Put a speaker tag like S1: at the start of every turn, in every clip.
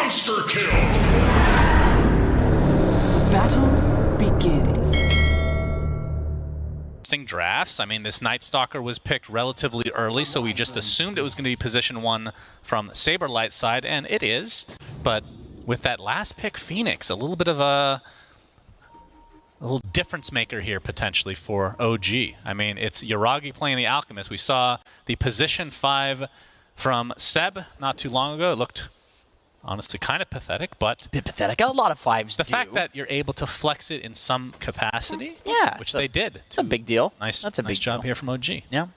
S1: Monster kill!
S2: Battle begins.
S3: Drafts. I mean, this Night Stalker was picked relatively early, so we just assumed it was going to be position 1 from Saberlight side, and it is. But with that last pick, Phoenix, a little bit of a little difference maker here potentially for OG. I mean, it's Yuragi playing the Alchemist. We saw the position 5 from Seb not too long ago. It looked honestly kind of pathetic, but...
S4: Bit pathetic. A lot of 5s
S3: The fact that you're able to flex it in some capacity,
S4: yeah,
S3: which they did.
S4: It's a big deal.
S3: Nice,
S4: That's a
S3: nice
S4: big
S3: job
S4: deal
S3: here from OG.
S4: Yeah.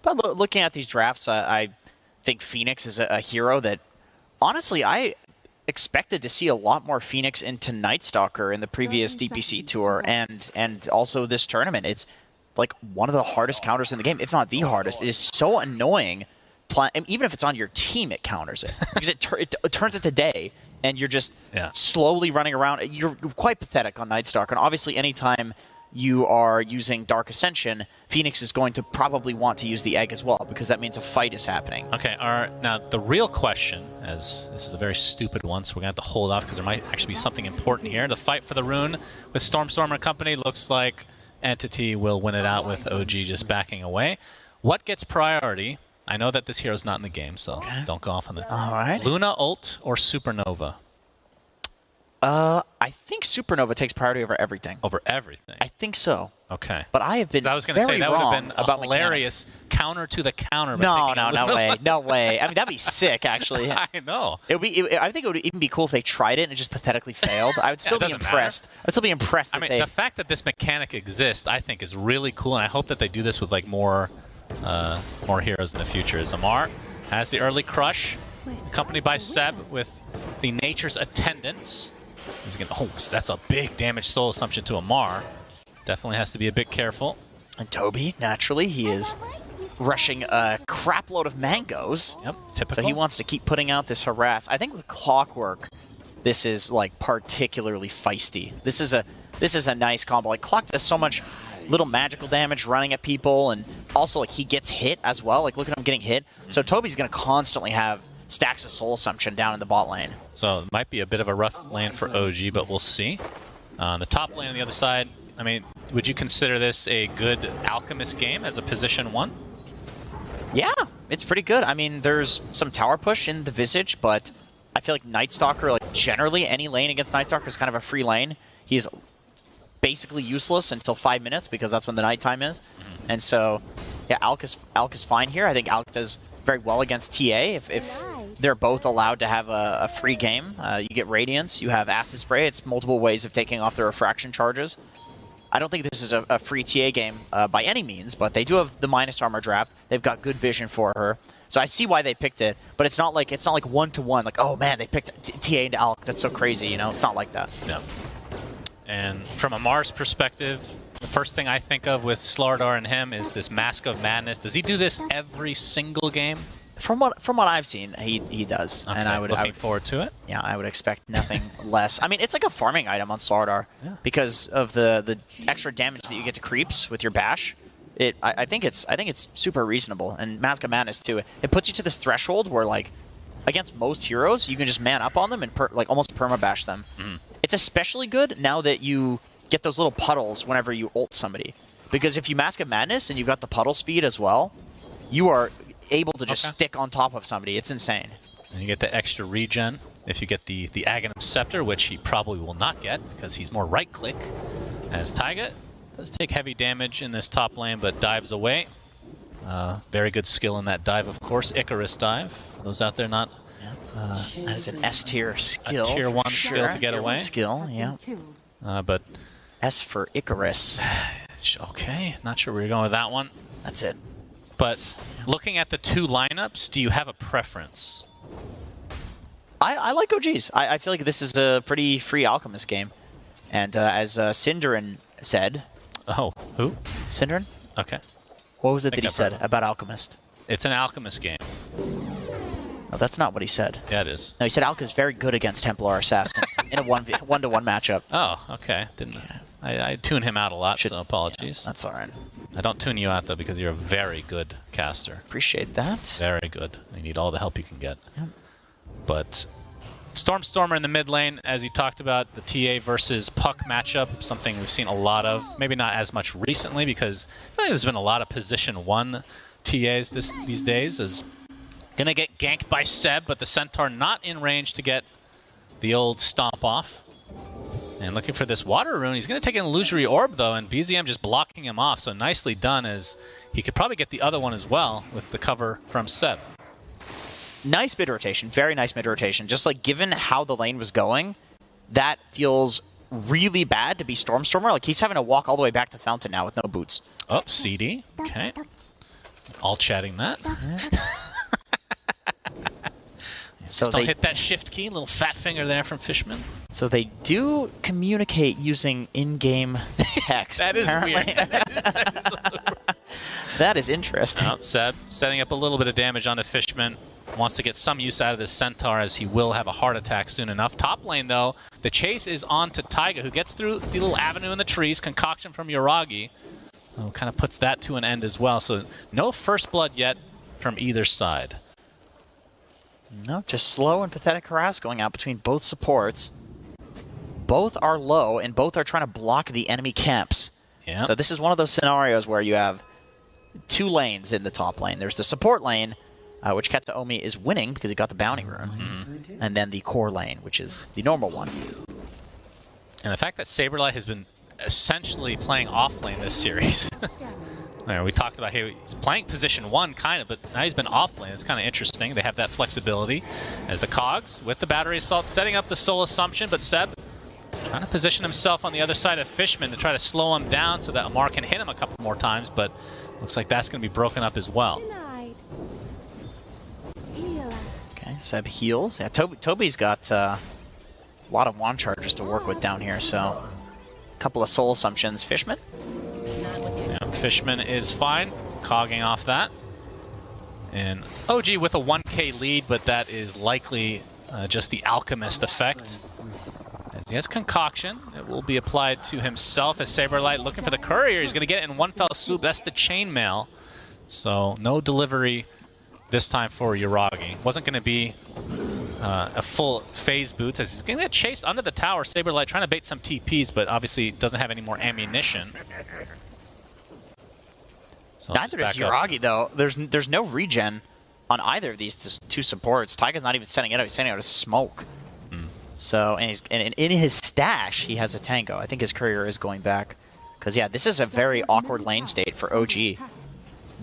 S4: But looking at these drafts, I think Phoenix is a hero that, honestly, I expected to see a lot more Phoenix into Night Stalker in the previous DPC tour and also this tournament. It's like one of the hardest counters in the game, if not the hardest. It is so annoying. Even if it's on your team, it counters it. Because it turns into day, and you're just slowly running around. You're quite pathetic on Night Stalker. And obviously, anytime you are using Dark Ascension, Phoenix is going to probably want to use the egg as well, because that means a fight is happening.
S3: Okay, now the real question, as this is a very stupid one, so we're going to have to hold off because there might actually be something important here. The fight for the rune with Stormstormer and company looks like Entity will win it out with OG just backing away. What gets priority? I know that this hero's not in the game, so don't go off on that.
S4: All right.
S3: Luna ult or Supernova?
S4: I think Supernova takes priority over everything.
S3: Over everything?
S4: I think so.
S3: Okay.
S4: But I have been
S3: I was going to say, that would have been
S4: about
S3: a hilarious counter to the counter.
S4: No way. No way. I mean, that'd be sick, actually.
S3: I know.
S4: I think it would even be cool if they tried it and it just pathetically failed. I would still be impressed. I would still be impressed that
S3: the fact that this mechanic exists, I think, is really cool, and I hope that they do this with like more heroes in the future. As Amar has the early crush, accompanied by Seb with the Nature's Attendants. He's gonna, that's a big damage soul assumption to Amar. Definitely has to be a bit careful.
S4: And Toby, naturally, he is rushing a crap load of mangoes.
S3: Yep, typical.
S4: So he wants to keep putting out this harass. I think with Clockwork, this is like particularly feisty. This is a nice combo. Like Clock does so much little magical damage running at people, and also like he gets hit as well. Like look at him getting hit. So Toby's gonna constantly have stacks of soul assumption down in the bot lane.
S3: So it might be a bit of a rough lane for OG, but we'll see. On the top lane on the other side, I mean, would you consider this a good Alchemist game as a position 1?
S4: Yeah, it's pretty good. I mean, there's some tower push in the Visage, but I feel like Night Stalker, like generally any lane against Night Stalker is kind of a free lane. He's basically useless until 5 minutes because that's when the nighttime is. And so, yeah, Alk is fine here. I think Alk does very well against TA if they're both allowed to have a free game. You get Radiance, you have Acid Spray. It's multiple ways of taking off the refraction charges. I don't think this is a free TA game by any means, but they do have the minus armor draft. They've got good vision for her. So I see why they picked it, but it's not like one-to-one, like, oh man, they picked TA into Alk. That's so crazy, you know? It's not like that.
S3: No. And from Amar's perspective, the first thing I think of with Slardar and him is this Mask of Madness. Does he do this every single game?
S4: From what I've seen, he does.
S3: Okay,
S4: and I would
S3: forward to it.
S4: Yeah, I would expect nothing less. I mean, it's like a farming item on Slardar because of the extra damage that you get to creeps with your bash. I think it's super reasonable, and Mask of Madness too. It puts you to this threshold where like against most heroes, you can just man up on them and like almost perma bash them. It's especially good now that you get those little puddles whenever you ult somebody, because if you Mask of Madness and you got the puddle speed as well, you are able to just stick on top of somebody. It's insane.
S3: And you get the extra regen if you get the Aghanim Scepter, which he probably will not get because he's more right-click. As Taiga does take heavy damage in this top lane, but dives away. Very good skill in that dive, of course. Icarus dive. For those out there not...
S4: that is an S-tier skill.
S3: A tier 1 skill to get away.
S4: Skill, yeah.
S3: But...
S4: S for Icarus.
S3: Okay, not sure where you're going with that one.
S4: That's it.
S3: But looking at the two lineups, do you have a preference?
S4: I like OGs. I feel like this is a pretty free Alchemist game. And as Synderin said...
S3: Oh, who?
S4: Synderin?
S3: Okay.
S4: What was it that he said about Alchemist?
S3: It's an Alchemist game.
S4: No, that's not what he said.
S3: Yeah, it is.
S4: No, he said Alk is very good against Templar Assassin in a one-to-one matchup.
S3: Oh, okay. Didn't I tune him out a lot, so apologies.
S4: Yeah, that's all right.
S3: I don't tune you out, though, because you're a very good caster.
S4: Appreciate that.
S3: Very good. You need all the help you can get.
S4: Yep.
S3: But Stormer in the mid lane, as you talked about, the TA versus Puck matchup, something we've seen a lot of. Maybe not as much recently because I think there's been a lot of position 1 TAs these days. Is going to get ganked by Seb, but the Centaur not in range to get the old stomp off. And looking for this water rune. He's going to take an illusory orb, though, and BZM just blocking him off. So nicely done, as he could probably get the other one as well with the cover from Seb.
S4: Nice mid rotation, very nice mid rotation. Just like given how the lane was going, that feels really bad to be Stormer. Like he's having to walk all the way back to Fountain now with no boots.
S3: Oh, CD. Okay. All chatting that.
S4: So
S3: don't hit that shift key. Little fat finger there from Fishman.
S4: So they do communicate using in-game text.
S3: That is weird.
S4: That is interesting.
S3: Oh, Seb setting up a little bit of damage onto Fishman. Wants to get some use out of this Centaur, as he will have a heart attack soon enough. Top lane, though, the chase is on to Taiga, who gets through the little avenue in the trees. Concoction from Yuragi. Oh, kind of puts that to an end as well. So no first blood yet from either side.
S4: No, just slow and pathetic harass going out between both supports. Both are low, and both are trying to block the enemy camps.
S3: Yeah.
S4: So this is one of those scenarios where you have 2 lanes in the top lane. There's the support lane, which Kataomi is winning because he got the bounty rune. And then the core lane, which is the normal one.
S3: And the fact that Saberlight has been essentially playing off lane this series. We talked about he's playing position 1 kind of, but now he's been off lane. It's kind of interesting. They have that flexibility as the Cogs with the battery assault setting up the soul assumption, but Seb trying to position himself on the other side of Fishman to try to slow him down so that Amar can hit him a couple more times, but looks like that's going to be broken up as well.
S4: Okay, Seb heals. Yeah, Toby's got a lot of wand charges to work with down here, so a couple of soul assumptions. Fishman?
S3: Yeah, Fishman is fine, cogging off that. And OG with a 1k lead, but that is likely just the Alchemist effect. As he has Concoction, it will be applied to himself as Saberlight looking for the Courier. He's going to get it in one fell swoop. That's the Chainmail. So no delivery this time for Yuragi. Wasn't going to be a full phase boots, as he's going to get chased under the tower. Saberlight trying to bait some TPs, but obviously doesn't have any more ammunition. So
S4: neither does Yuragi, though. There's no regen on either of these 2 supports. Taiga's not even sending it out. He's sending out a smoke. So, and in his stash, he has a Tango. I think his Courier is going back. Because, yeah, this is a very awkward lane state for OG.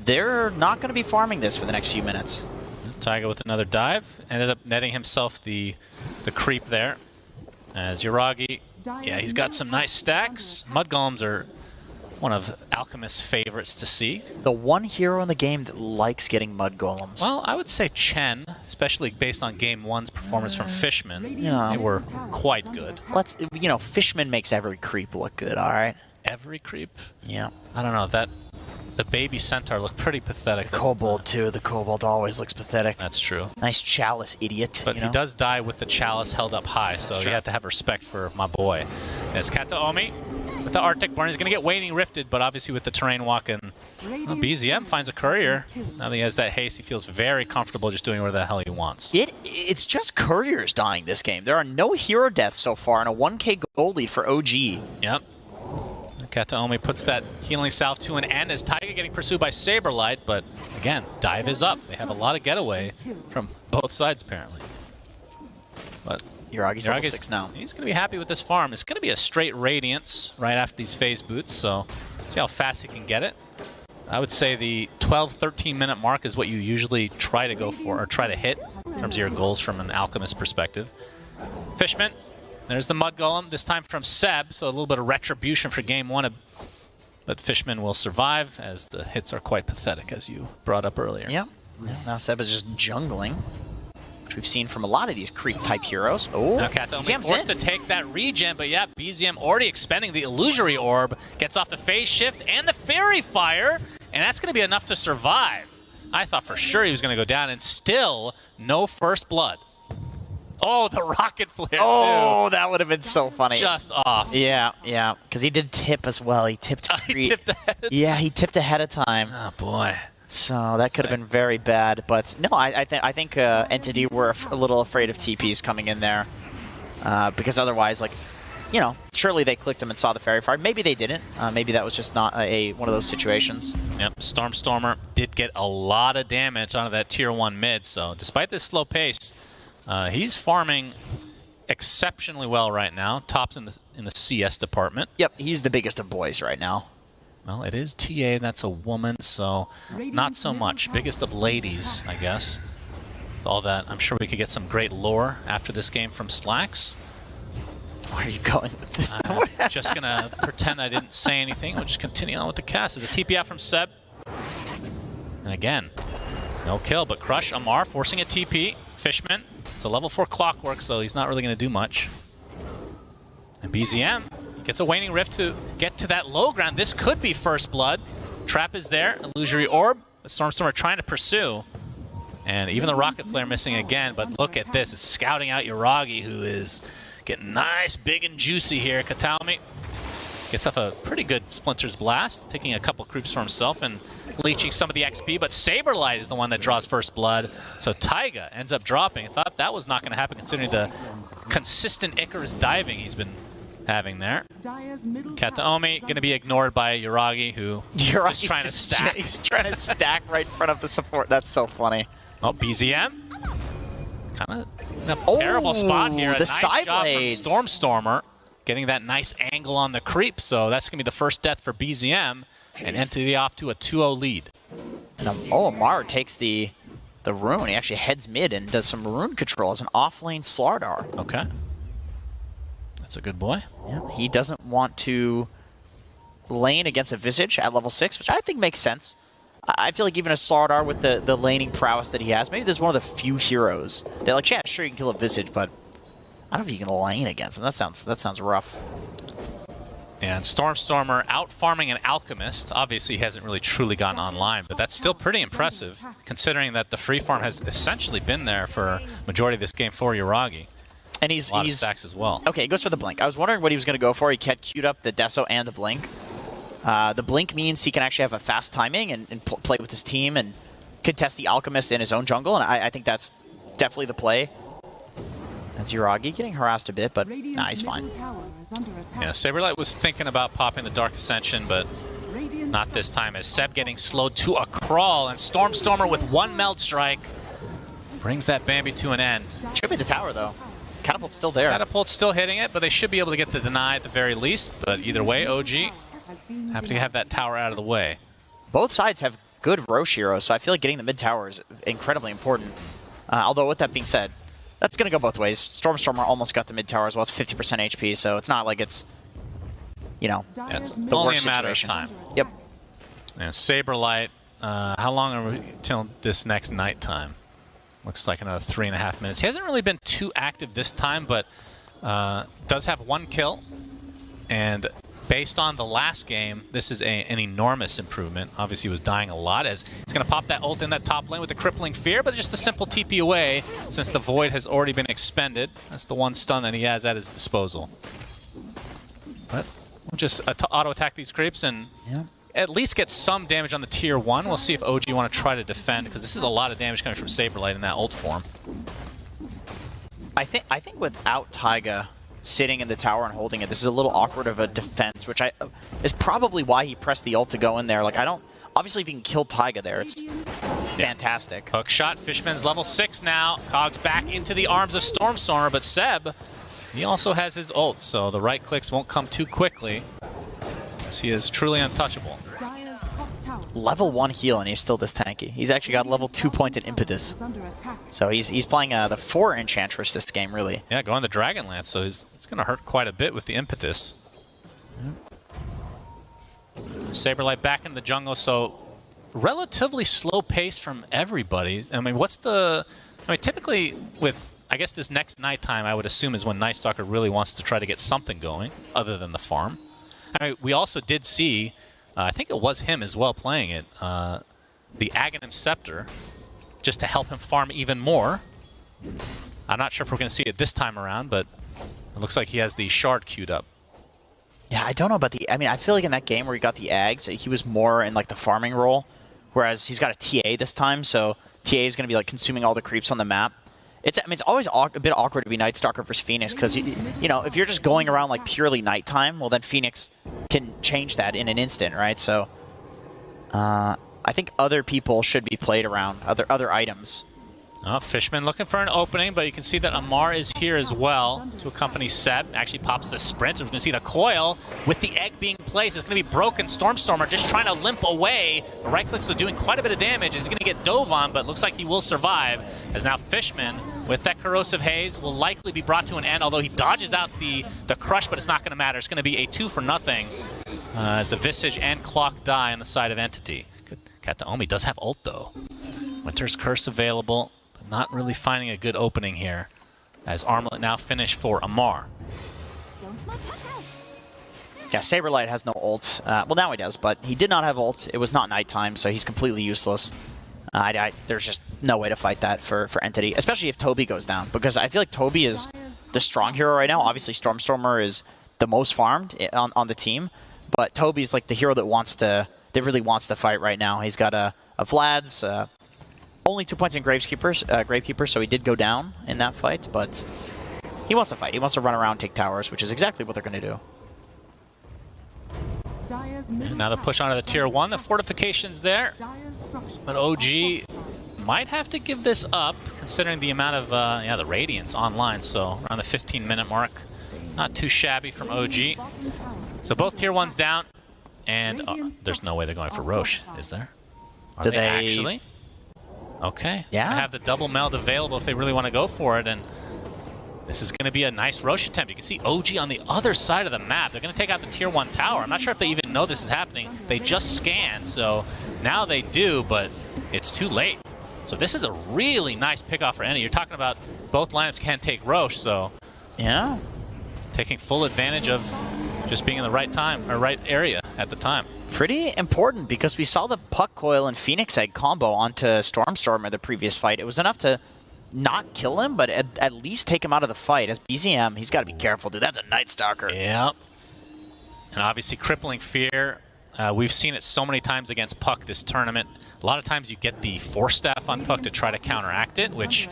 S4: They're not going to be farming this for the next few minutes.
S3: Taiga with another dive. Ended up netting himself the creep there. As Yuragi, yeah, he's got some nice stacks. Mud Golems are one of Alchemist's favorites to see.
S4: The one hero in the game that likes getting Mud Golems.
S3: Well, I would say Chen, especially based on Game 1's performance from Fishman.
S4: Yeah.
S3: They were quite good.
S4: Let's, Fishman makes every creep look good, all right?
S3: Every creep?
S4: Yeah.
S3: I don't know, the baby Centaur looked pretty pathetic.
S4: The Kobold, too. The Kobold always looks pathetic.
S3: That's true.
S4: Nice Chalice idiot.
S3: But he does die with the Chalice held up high, so you have to have respect for my boy. There's Kataomi with the Arctic Burn. He's going to get Waning Rifted, but obviously with the terrain walking, BZM finds a Courier. Now that he has that haste, he feels very comfortable just doing whatever the hell he wants.
S4: It's just Couriers dying this game. There are no hero deaths so far, and a 1k gold lead for OG.
S3: Yep. Kataomi puts that healing salve to an end as Taiga getting pursued by Saberlight, but again, dive is up. They have a lot of getaway from both sides, apparently. But
S4: Yuragi's level 6 now.
S3: He's going to be happy with this farm. It's going to be a straight Radiance right after these phase boots, so see how fast he can get it. I would say the 12-13 minute mark is what you usually try to go for, or try to hit, in terms of your goals from an Alchemist perspective. Fishman. There's the Mud Golem, this time from Seb, so a little bit of retribution for Game 1. But Fishman will survive, as the hits are quite pathetic, as you brought up earlier.
S4: Yeah. Now Seb is just jungling, which we've seen from a lot of these creep-type heroes. Oh,
S3: now Kataomi forced to take that regen, but yeah, BZM already expending the Illusory Orb, gets off the phase shift and the Fairy Fire, and that's going to be enough to survive. I thought for sure he was going to go down, and still no first blood. Oh, the rocket flare,
S4: oh,
S3: too.
S4: That would have been so funny.
S3: Just off.
S4: Yeah, because he did tip as well. He tipped.
S3: He tipped ahead of time.
S4: Yeah, he tipped ahead of time.
S3: Oh, boy.
S4: So that could have been very bad. But no, I think Entity were a little afraid of TPs coming in there. Because otherwise, like, you know, surely they clicked them and saw the Fairy Fire. Maybe they didn't. Maybe that was just not one of those situations.
S3: Yep, Stormstormer did get a lot of damage onto that tier 1 mid, so despite this slow pace, he's farming exceptionally well right now. Tops in the CS department.
S4: Yep, he's the biggest of boys right now.
S3: Well, it is TA, and that's a woman, so not so much. Biggest of ladies, I guess. With all that, I'm sure we could get some great lore after this game from Slacks.
S4: Where are you going with this?
S3: I'm just going to pretend I didn't say anything. We'll just continue on with the cast. There's a TP out from Seb. And again, no kill, but Crush, Amar forcing a TP. Fishman, it's a level 4 Clockwork, so he's not really going to do much. And BZM gets a Waning Rift to get to that low ground. This could be first blood. Trap is there, Illusory Orb. Stormstormer trying to pursue. And even the Rocket Flare missing again, but look at this. It's scouting out Yuragi, who is getting nice, big, and juicy here. Kataomi gets off a pretty good Splinter's Blast, taking a couple creeps for himself and leeching some of the XP, but Saberlight is the one that draws first blood, so Taiga ends up dropping. I thought that was not going to happen considering the consistent Icarus diving he's been having there. Kataomi going to be ignored by Yuragi, who is trying to stack.
S4: He's trying to stack right in front of the support. That's so funny.
S3: Oh, BZM. Kind of in a terrible spot here. A
S4: The
S3: nice
S4: side
S3: job
S4: blades.
S3: from Stormstormer, getting that nice angle on the creep, so that's going to be the first death for BZM, and Entity off to a 2-0 lead.
S4: And Amar takes the rune. He actually heads mid and does some rune control as an off-lane Slardar.
S3: Okay. That's a good boy.
S4: Yeah, he doesn't want to lane against a Visage at level 6, which I think makes sense. I feel like even a Slardar with the laning prowess that he has, maybe this is one of the few heroes that, like, yeah, sure you can kill a Visage, but I don't know if you can lane against him. That sounds rough.
S3: And Stormstormer out farming an Alchemist. Obviously, he hasn't really truly gotten online, but that's still pretty impressive, considering that the free farm has essentially been there for majority of this game for Yuragi.
S4: And he's
S3: a lot of stacks as well.
S4: Okay, he goes for the Blink. I was wondering what he was going to go for. He had queued up the Deso and the Blink. The Blink means he can actually have a fast timing and play with his team and contest the Alchemist in his own jungle, and I think that's definitely the play. As Yuragi getting harassed a bit, but nah, he's fine.
S3: Yeah, Saberlight was thinking about popping the Dark Ascension, but not this time, as Seb getting slowed to a crawl, and Stormstormer with one Meld Strike brings that Bambi to an end.
S4: Should be the tower, though. Catapult's still there.
S3: Catapult's still hitting it, but they should be able to get the deny at the very least, but either way, OG have to have that tower out of the way.
S4: Both sides have good Roche heroes, so I feel like getting the mid tower is incredibly important. Although, with that being said, that's going to go both ways. Stormstormer almost got the mid tower as well. It's 50% HP, so it's not like it's, you know,
S3: yeah, it's
S4: the
S3: only
S4: worst
S3: a matter
S4: situation.
S3: of time.
S4: Yep.
S3: And Saberlight, how long are we till this next nighttime? Looks like another 3.5 minutes. He hasn't really been too active this time, but does have one kill. And based on the last game, this is an enormous improvement. Obviously, he was dying a lot, as he's going to pop that ult in that top lane with the Crippling Fear, but just a simple TP away since the Void has already been expended. That's the one stun that he has at his disposal. But we'll just auto-attack these creeps and at least get some damage on the tier 1. We'll see if OG want to try to defend, because this is a lot of damage coming from Saberlight in that ult form.
S4: I think without Taiga sitting in the tower and holding it, this is a little awkward of a defense, which is probably why he pressed the ult to go in there. Like, obviously if you can kill Taiga there, it's fantastic.
S3: Hook shot, Fishman's level 6 now. Cogs back into the arms of Stormstormer, but Seb, he also has his ult, so the right clicks won't come too quickly, as he is truly untouchable.
S4: Level 1 heal, and he's still this tanky. He's actually got level 2 pointed impetus. So he's playing the 4 Enchantress this game, really.
S3: Yeah, going the Dragonlance, so it's going to hurt quite a bit with the impetus. Saberlight back in the jungle, so relatively slow pace from everybody. I mean, typically with, I guess this next nighttime, I would assume is when Night Stalker really wants to try to get something going, other than the farm. I mean, we also did see, I think it was him as well playing it, the Aghanim Scepter, just to help him farm even more. I'm not sure if we're going to see it this time around, but it looks like he has the Shard queued up.
S4: Yeah, I don't know about I mean, I feel like in that game where he got the Ags, he was more in like the farming role, whereas he's got a TA this time, so TA is going to be like consuming all the creeps on the map. I mean, it's always a bit awkward to be Night Stalker versus Phoenix, because, you know, if you're just going around like purely nighttime, well, then Phoenix can change that in an instant, right? So I think other people should be played around, other items.
S3: Oh, Fishman looking for an opening, but you can see that Amar is here as well to accompany Seb. Actually pops the sprint. So we're going to see the coil with the egg being placed. It's going to be broken. Stormstormer just trying to limp away. The right clicks are doing quite a bit of damage. He's going to get dove on, but looks like he will survive. As now Fishman, with that corrosive haze, will likely be brought to an end, although he dodges out the crush, but it's not going to matter. It's going to be a 2-for-0 as the Visage and Clock die on the side of Entity. Good. Kataomi does have ult, though. Winter's Curse available. Not really finding a good opening here, as Armlet now finished for Amar.
S4: Yeah, Saberlight has no ult. Well, now he does, but he did not have ult. It was not nighttime, so he's completely useless. There's just no way to fight that for Entity, especially if Toby goes down, because I feel like Toby is the strong hero right now. Obviously, Stormstormer is the most farmed on the team, but Toby's like the hero that really wants to fight right now. He's got a Vlad's. Only 2 points in Gravekeeper, so he did go down in that fight, but he wants to fight. He wants to run around, take towers, which is exactly what they're going to do.
S3: And now the push onto the tier 1. The fortification's there, but OG might have to give this up, considering the amount of the Radiance online, so around the 15-minute mark. Not too shabby from OG. So both tier 1s down, and there's no way they're going for Roche, is there? Are they actually? Okay.
S4: Yeah.
S3: I have the double meld available if they really want to go for it, and this is going to be a nice Roche attempt. You can see OG on the other side of the map. They're going to take out the tier 1 tower. I'm not sure if they even know this is happening. They just scanned, so now they do, but it's too late. So this is a really nice pickoff for Enty. You're talking about both lineups can't take Roche, so
S4: yeah,
S3: taking full advantage of just being in the right time or right area at the time.
S4: Pretty important, because we saw the Puck Coil and Phoenix Egg combo onto Stormstormer the previous fight. It was enough to not kill him, but at least take him out of the fight. As BZM, he's got to be careful, dude. That's a Night Stalker.
S3: Yep. And obviously Crippling Fear. We've seen it so many times against Puck this tournament. A lot of times you get the Force Staff on Puck to try to counteract it, which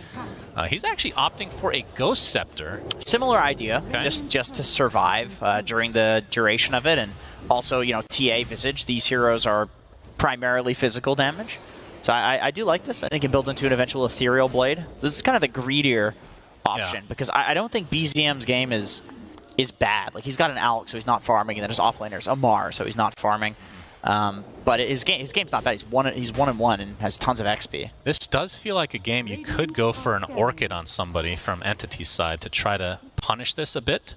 S3: he's actually opting for a Ghost Scepter.
S4: Similar idea,
S3: okay.
S4: just to survive during the duration of it. And also, you know, TA Visage, these heroes are primarily physical damage. So I do like this. I think it builds into an eventual Ethereal Blade. So this is kind of the greedier option, because I don't think BZM's game is bad. Like, he's got an Alex, so he's not farming, and then his offlaners Amar, so he's not farming. But his game's not bad. He's 1-1 and has tons of XP.
S3: This does feel like a game you could go for an Orchid on somebody from Entity's side to try to punish this a bit,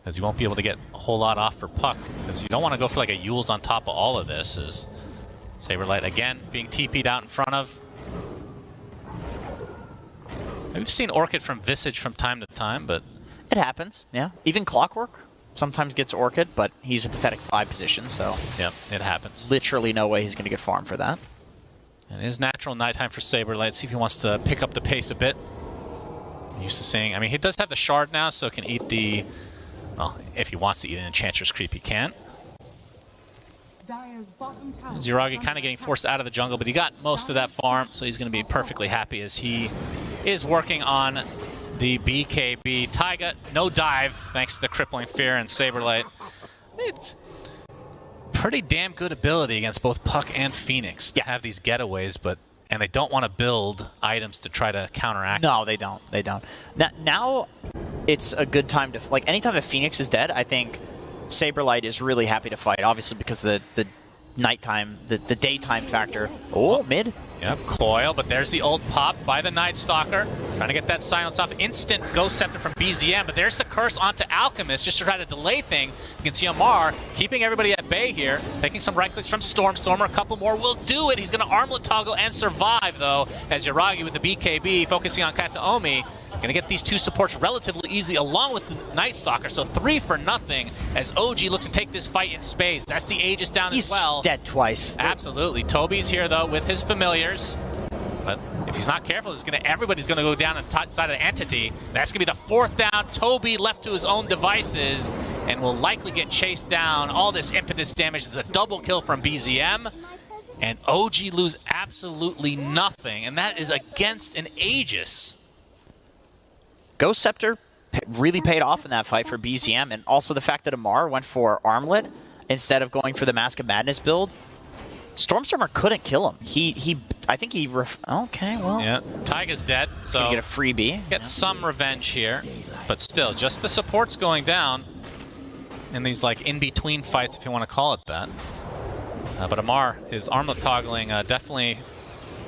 S3: because you won't be able to get a whole lot off for Puck, because you don't want to go for like a Yule's on top of all of this. Is Saberlight again being TP'd out in front of. We've seen Orchid from Visage from time to time, but
S4: it happens, yeah. Even Clockwork sometimes gets Orchid, but he's a pathetic 5 position, so
S3: yep, it happens.
S4: Literally no way he's going to get farmed for that.
S3: And it is natural nighttime for Saberlight. See if he wants to pick up the pace a bit. I'm used to seeing, I mean, he does have the shard now, so can eat the, well, if he wants to eat an Enchantress creep, he can. Zuragi kind of getting forced out of the jungle, but he got most of that farm, so he's going to be perfectly happy as he is working on the BKB. Taiga, no dive, thanks to the Crippling Fear and Saberlight. It's pretty damn good ability against both Puck and Phoenix to have these getaways, and they don't want to build items to try to counteract.
S4: No, they don't. They don't. Now it's a good time to, like, anytime a Phoenix is dead, I think Saberlight is really happy to fight, obviously because the nighttime, the daytime factor. Oh, mid.
S3: Yep, coil, but there's the ult pop by the Night Stalker. Trying to get that silence off. Instant Ghost Scepter from BZM, but there's the curse onto Alchemist just to try to delay things. You can see Amar keeping everybody at bay here, taking some right clicks from Stormstormer. A couple more will do it. He's going to armlet toggle and survive, though, as Yuragi with the BKB focusing on Kataomi. Going to get these two supports relatively easy along with the Night Stalker. So 3-for-0 as OG looks to take this fight in spades. That's the Aegis down as well.
S4: He's dead twice.
S3: Absolutely. Toby's here, though, with his familiars. But if he's not careful, everybody's going to go down on the side of the Entity. That's going to be the 4th down. Toby left to his own devices and will likely get chased down. All this impetus damage is a double kill from BZM. and OG lose absolutely nothing, and that is against an Aegis.
S4: Ghost Scepter really paid off in that fight for BZM, and also the fact that Amar went for Armlet instead of going for the Mask of Madness build. Stormstormer couldn't kill him. I think he okay, well.
S3: Yeah, Taiga's dead, so
S4: gonna get a freebie.
S3: Get some revenge here, but still, just the support's going down in these like in-between fights, if you want to call it that. But Amar, his armlet toggling, definitely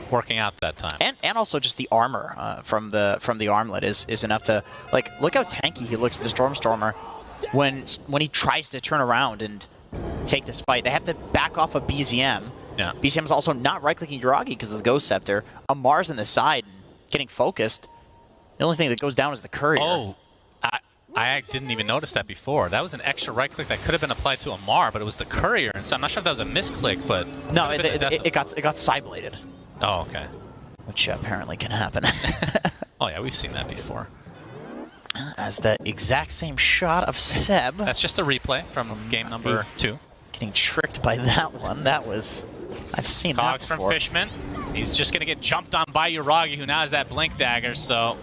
S3: working out that time.
S4: And also just the armor from the armlet is enough to, like, look how tanky he looks to Stormstormer when he tries to turn around and take this fight. They have to back off of BZM.
S3: Yeah.
S4: BZM is also not right-clicking Yuragi because of the Ghost Scepter. Amar's in the side and getting focused. The only thing that goes down is the Courier.
S3: Oh, I didn't even notice that before. That was an extra right-click that could have been applied to Amar, but it was the Courier. And so I'm not sure if that was a misclick, but...
S4: No, it got side-bladed.
S3: Oh, okay.
S4: Which apparently can happen.
S3: Oh, yeah, we've seen that before.
S4: As the exact same shot of Seb.
S3: That's just a replay from game number 2.
S4: Getting tricked by that one. That was... I've seen
S3: Cogs
S4: that before.
S3: from Fishman. He's just going to get jumped on by Yuragi, who now has that Blink Dagger, so...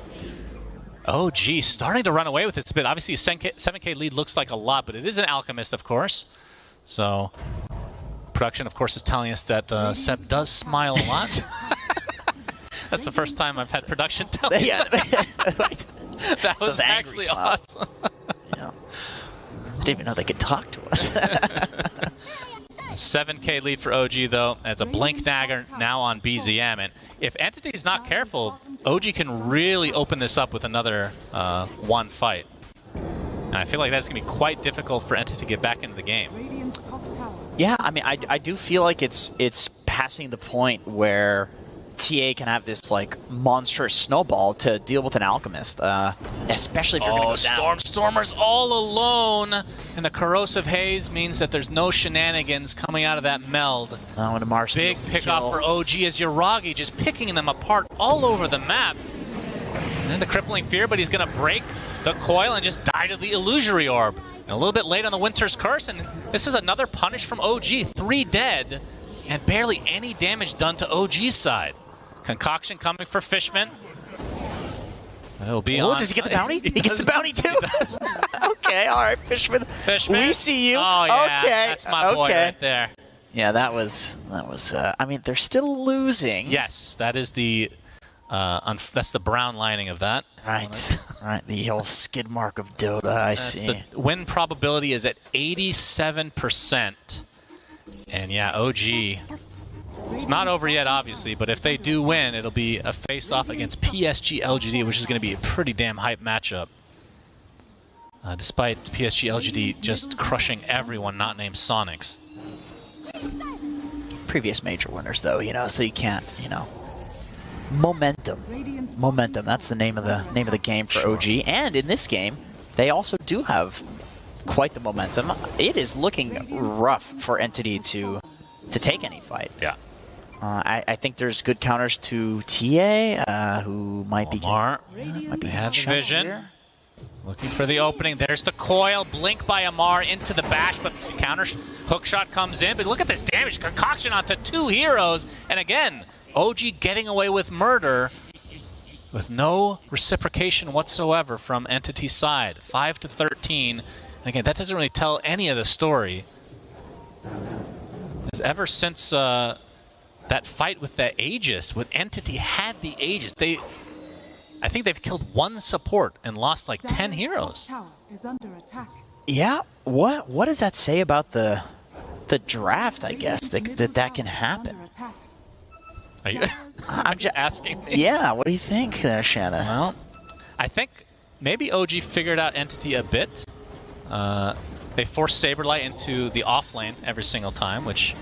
S3: Oh, geez, starting to run away with this a bit. Obviously, a 7K lead looks like a lot, but it is an Alchemist, of course. So, production, of course, is telling us that Seb does smile a lot. That's the first time I've had production tell me that was actually awesome.
S4: Yeah. I didn't even know they could talk to us.
S3: A 7K lead for OG, though, as a Blink Dagger now on BZM. And if Entity is not careful, OG can really open this up with another one fight. And I feel like that's going to be quite difficult for Entity to get back into the game.
S4: Yeah, I mean, I do feel like it's passing the point where TA can have this, like, monstrous snowball to deal with an Alchemist, especially if you're going to go down.
S3: Stormstormer's all alone, and the Corrosive Haze means that there's no shenanigans coming out of that meld.
S4: Oh, and Amar
S3: Big
S4: steals the
S3: pick off
S4: kill.
S3: for OG as Yuragi just picking them apart all over the map. And then the Crippling Fear, but he's going to break the coil and just die to the Illusory Orb. And a little bit late on the Winter's Curse, and this is another punish from OG. 3 dead, and barely any damage done to OG's side. Concoction coming for Fishman. It'll be on.
S4: Does he get the bounty? He gets the bounty too? Okay, all right, Fishman. We see you.
S3: Oh, yeah,
S4: okay.
S3: That's my boy right there.
S4: Yeah, that was I mean, they're still losing.
S3: Yes, that is the that's the brown lining of that.
S4: Right, right. The whole skid mark of Dota, I see.
S3: The win probability is at 87%. And yeah, OG... It's not over yet, obviously, but if they do win, it'll be a face-off against PSG LGD, which is going to be a pretty damn hype matchup. Despite PSG LGD just crushing everyone not named Sonics.
S4: Previous major winners, though, you know, so you can't, you know. Momentum. Momentum, that's the name of the game for OG. And in this game, they also do have quite the momentum. It is looking rough for Entity to take any fight.
S3: Yeah.
S4: I think there's good counters to TA, who might be
S3: they have vision. Here. Looking for the opening. There's the coil. Blink by Amar into the bash, but the counter hookshot comes in. But look at this damage. Concoction onto 2 heroes. And again, OG getting away with murder with no reciprocation whatsoever from Entity's side. 5-13. And again, that doesn't really tell any of the story. Because ever since that fight with the Aegis, when Entity had the Aegis, I think they've killed 1 support and lost like 10 heroes.
S4: Yeah, what does that say about the draft, I guess, that can happen?
S3: Are you I'm just asking me?
S4: Yeah, what do you think there, Shanna?
S3: Well, I think maybe OG figured out Entity a bit. They forced Saberlight into the off lane every single time, which...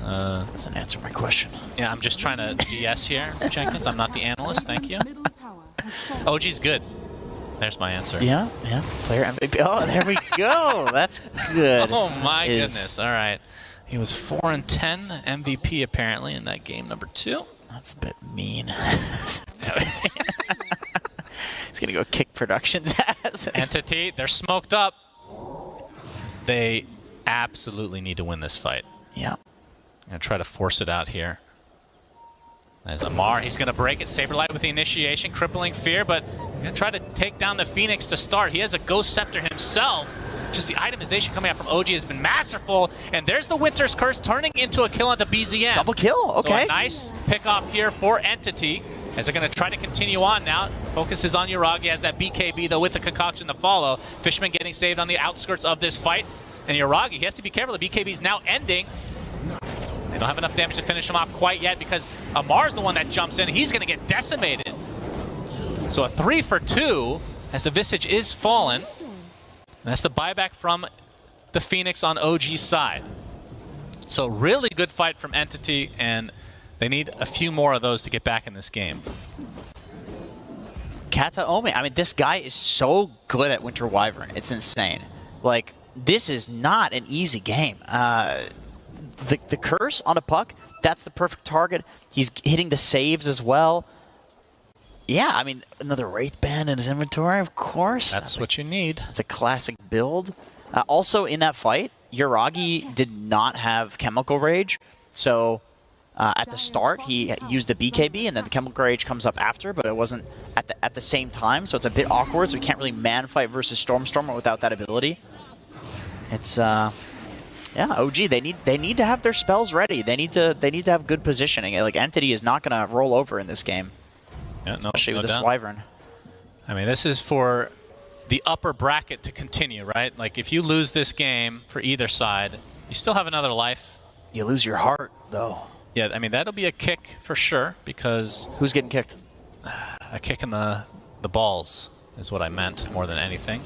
S4: doesn't answer my question.
S3: Yeah, I'm just trying to GS here, Jenkins. I'm not the analyst, thank you. OG's good. There's my answer.
S4: Yeah, yeah. Player MVP. Oh, there we go. That's good.
S3: Oh my goodness. All right. He was 4-10 MVP apparently in that game number 2.
S4: That's a bit mean. He's gonna go kick Production's ass.
S3: Entity, they're smoked up. They absolutely need to win this fight.
S4: Yeah.
S3: Gonna try to force it out here. As Amar, he's gonna break it. Saberlight with the initiation, crippling fear, but gonna try to take down the Phoenix to start. He has a Ghost Scepter himself. Just the itemization coming out from OG has been masterful, and there's the Winter's Curse turning into a kill onto BZM.
S4: Double kill, okay.
S3: So a nice pick off here for Entity, as they're gonna try to continue on now. Focuses on Yuragi, has that BKB though with the concoction to follow. Fishman getting saved on the outskirts of this fight, and Yuragi, he has to be careful. The BKB is now ending. They don't have enough damage to finish him off quite yet because Amar's the one that jumps in. He's going to get decimated. So a 3 for 2 as the Visage is fallen. And that's the buyback from the Phoenix on OG's side. So really good fight from Entity, and they need a few more of those to get back in this game.
S4: Kataomi, I mean, this guy is so good at Winter Wyvern. It's insane. Like, this is not an easy game. The curse on a puck, that's the perfect target. He's hitting the saves as well. Yeah, I mean, another Wraith Band in his inventory, of course.
S3: That's what you need.
S4: It's a classic build. Also, in that fight, Yuragi did not have Chemical Rage. So, at the start, he used the BKB, and then the Chemical Rage comes up after, but it wasn't at the same time. So it's a bit awkward, so we can't really man-fight versus Stormstormer without that ability. It's... Yeah, OG, they need to have their spells ready. They need to have good positioning. Like, Entity is not gonna roll over in this game.
S3: Yeah, no,
S4: especially
S3: no
S4: with this
S3: doubt.
S4: Wyvern.
S3: I mean, this is for the upper bracket to continue, right? Like, if you lose this game for either side, you still have another life.
S4: You lose your heart, though.
S3: Yeah, I mean, that'll be a kick for sure, because...
S4: Who's getting kicked?
S3: A kick in the balls is what I meant, more than anything.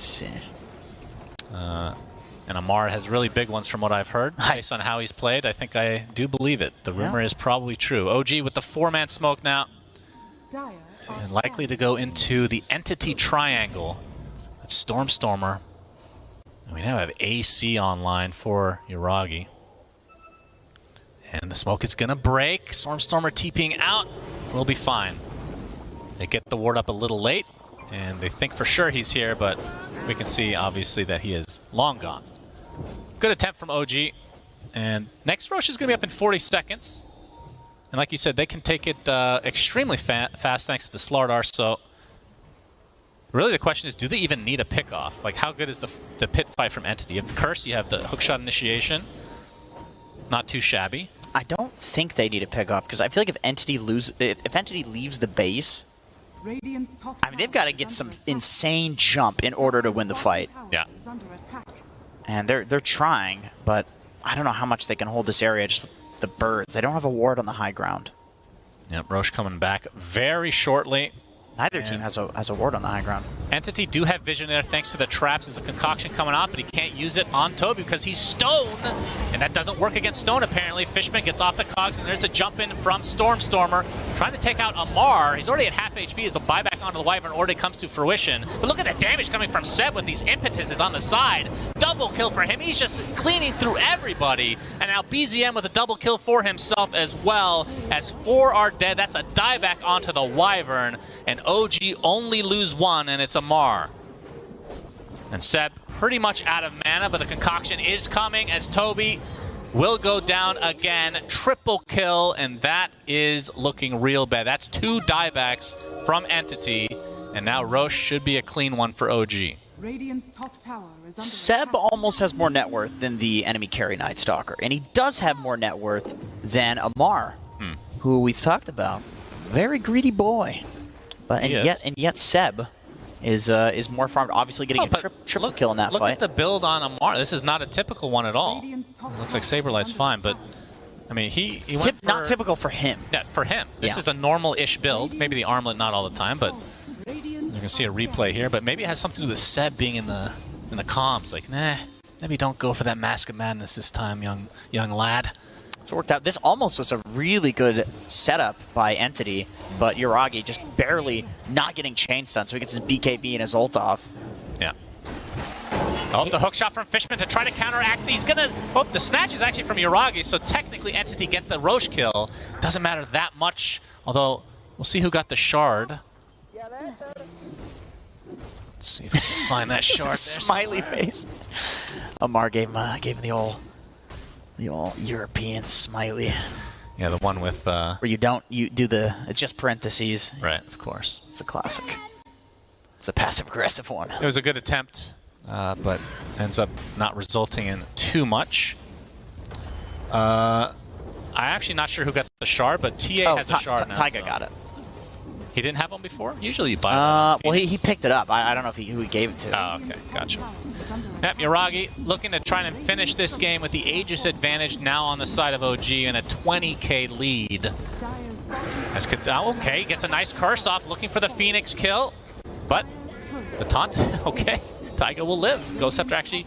S3: And Amar has really big ones from what I've heard. Based on how he's played, I think I do believe it. The rumor is probably true. OG with the 4-man smoke now. And likely to go into the Entity Triangle. That's Stormstormer. And we now have AC online for Yuragi. And the smoke is going to break. Stormstormer TPing out. We'll be fine. They get the ward up a little late, and they think for sure he's here, but we can see, obviously, that he is long gone. Good attempt from OG. And next rush is going to be up in 40 seconds. And like you said, they can take it extremely fast thanks to the Slardar. So really the question is, do they even need a pickoff? Like, how good is the pit fight from Entity? You have the Curse, you have the hookshot initiation. Not too shabby.
S4: I don't think they need a pickoff, because I feel like if Entity leaves the base, I mean, they've got to get some insane jump in order to win the fight.
S3: Yeah.
S4: And they're trying, but I don't know how much they can hold this area just with the birds. They don't have a ward on the high ground.
S3: Yep, Roche coming back very shortly.
S4: Neither team has a ward on the high ground.
S3: Entity do have vision there thanks to the traps. There's a concoction coming off, but he can't use it on Toby because he's Stone. And that doesn't work against Stone, apparently. Fishman gets off the cogs, and there's a jump in from Stormstormer. Trying to take out Amar. He's already at half HP as the buyback onto the Wyvern already comes to fruition. But look at the damage coming from Seb with these impetuses on the side. Double kill for him. He's just cleaning through everybody. And now BZM with a double kill for himself as well, as 4 are dead. That's a dieback onto the Wyvern. And OG only lose 1, and it's Amar. And Seb pretty much out of mana, but the concoction is coming as Toby will go down again. Triple kill, and that is looking real bad. That's 2 diebacks from Entity, and now Roche should be a clean one for OG.
S4: Seb almost has more net worth than the enemy carry Night Stalker, and he does have more net worth than Amar, who we've talked about. Very greedy boy. But and yet Seb is more farmed, obviously getting a triple kill in that fight.
S3: Look at the build on Amar. This is not a typical one at all. Looks like Saberlight's fine, but I mean he went for,
S4: not typical for him.
S3: Yeah, for him. This is a normal-ish build. Maybe the armlet not all the time, but you're gonna see a replay here. But maybe it has something to do with Seb being in the comms. Like, nah, maybe don't go for that Mask of Madness this time, young lad.
S4: It's worked out. This almost was a really good setup by Entity, but Yuragi just barely not getting chain stun, so he gets his BKB and his ult off.
S3: Yeah. Oh, the hook shot from Fishman to try to counteract. He's gonna... Oh, the snatch is actually from Yuragi, so technically Entity gets the Roche kill. Doesn't matter that much, although we'll see who got the shard. Let's see if we can find that shard there.
S4: Smiley face. Amar gave him the The all European smiley.
S3: Yeah, the one with...
S4: Where you do the, it's just parentheses.
S3: Right, of course.
S4: It's a classic. It's a passive-aggressive one.
S3: It was a good attempt, but ends up not resulting in too much. I'm actually not sure who got the shard, but TA has a shard now.
S4: Taiga got it.
S3: He didn't have one before? Usually you buy one.
S4: Well, he picked it up. I don't know who he gave it to.
S3: Oh, okay. Gotcha. Yep, Yuragi looking to try and finish this game with the Aegis advantage now on the side of OG and a 20k lead. As okay, gets a nice curse off, looking for the Phoenix kill. But the taunt, okay. Taiga will live. Ghost Scepter actually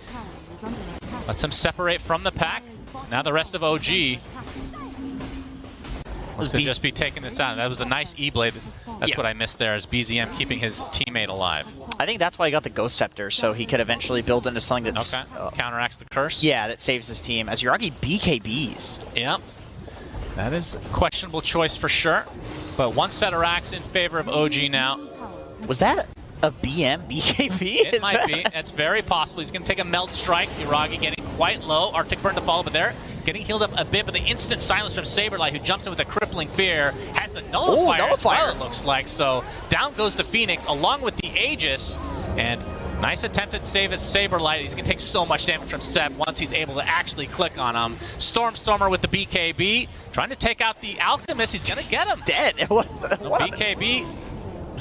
S3: lets him separate from the pack. Now the rest of OG could just be taking this out. That was a nice E-Blade. That's what I missed there, as BZM keeping his teammate alive.
S4: I think that's why he got the Ghost Scepter, so he could eventually build into something that's...
S3: Okay, counteracts the curse.
S4: Yeah, that saves his team. As Yuragi BKBs.
S3: Yep. That is a questionable choice for sure. But one set of racks in favor of OG now.
S4: Was that a BM BKB?
S3: It might be. It's very possible. He's going to take a Melt Strike. Yuragi getting quite low. Arctic Burn to follow, but there. Getting healed up a bit, but the instant silence from Saberlight, who jumps in with a crippling fear, has the Nullifier as well, it looks like. So down goes the Phoenix, along with the Aegis. And nice attempted save at Saberlight. He's going to take so much damage from Seb once he's able to actually click on him. Stormstormer with the BKB, trying to take out the Alchemist. He's going to get him.
S4: He's dead. What
S3: BKB,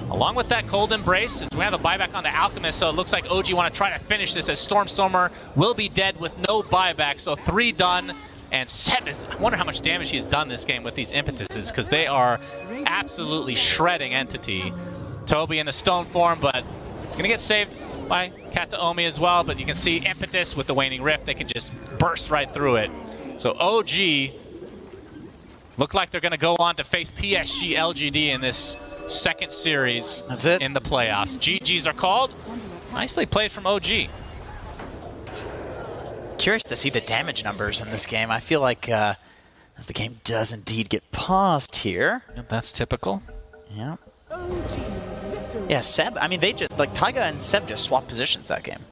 S3: along with that Cold Embrace, as we have a buyback on the Alchemist, so it looks like OG want to try to finish this, as Stormstormer will be dead with no buyback. So 3 done. And Seb is, I wonder how much damage he has done this game with these impetuses, because they are absolutely shredding Entity. Toby in the stone form, but it's going to get saved by Kataomi as well. But you can see Impetus with the Waning Rift, they can just burst right through it. So OG look like they're going to go on to face PSG LGD in this second series.
S4: That's it.
S3: In the playoffs. GGs are called. Nicely played from OG.
S4: Curious to see the damage numbers in this game. I feel like as the game does indeed get paused here.
S3: Yep, that's typical.
S4: Yeah. Yeah, Seb, I mean, they just, like, Taiga and Seb just swapped positions that game.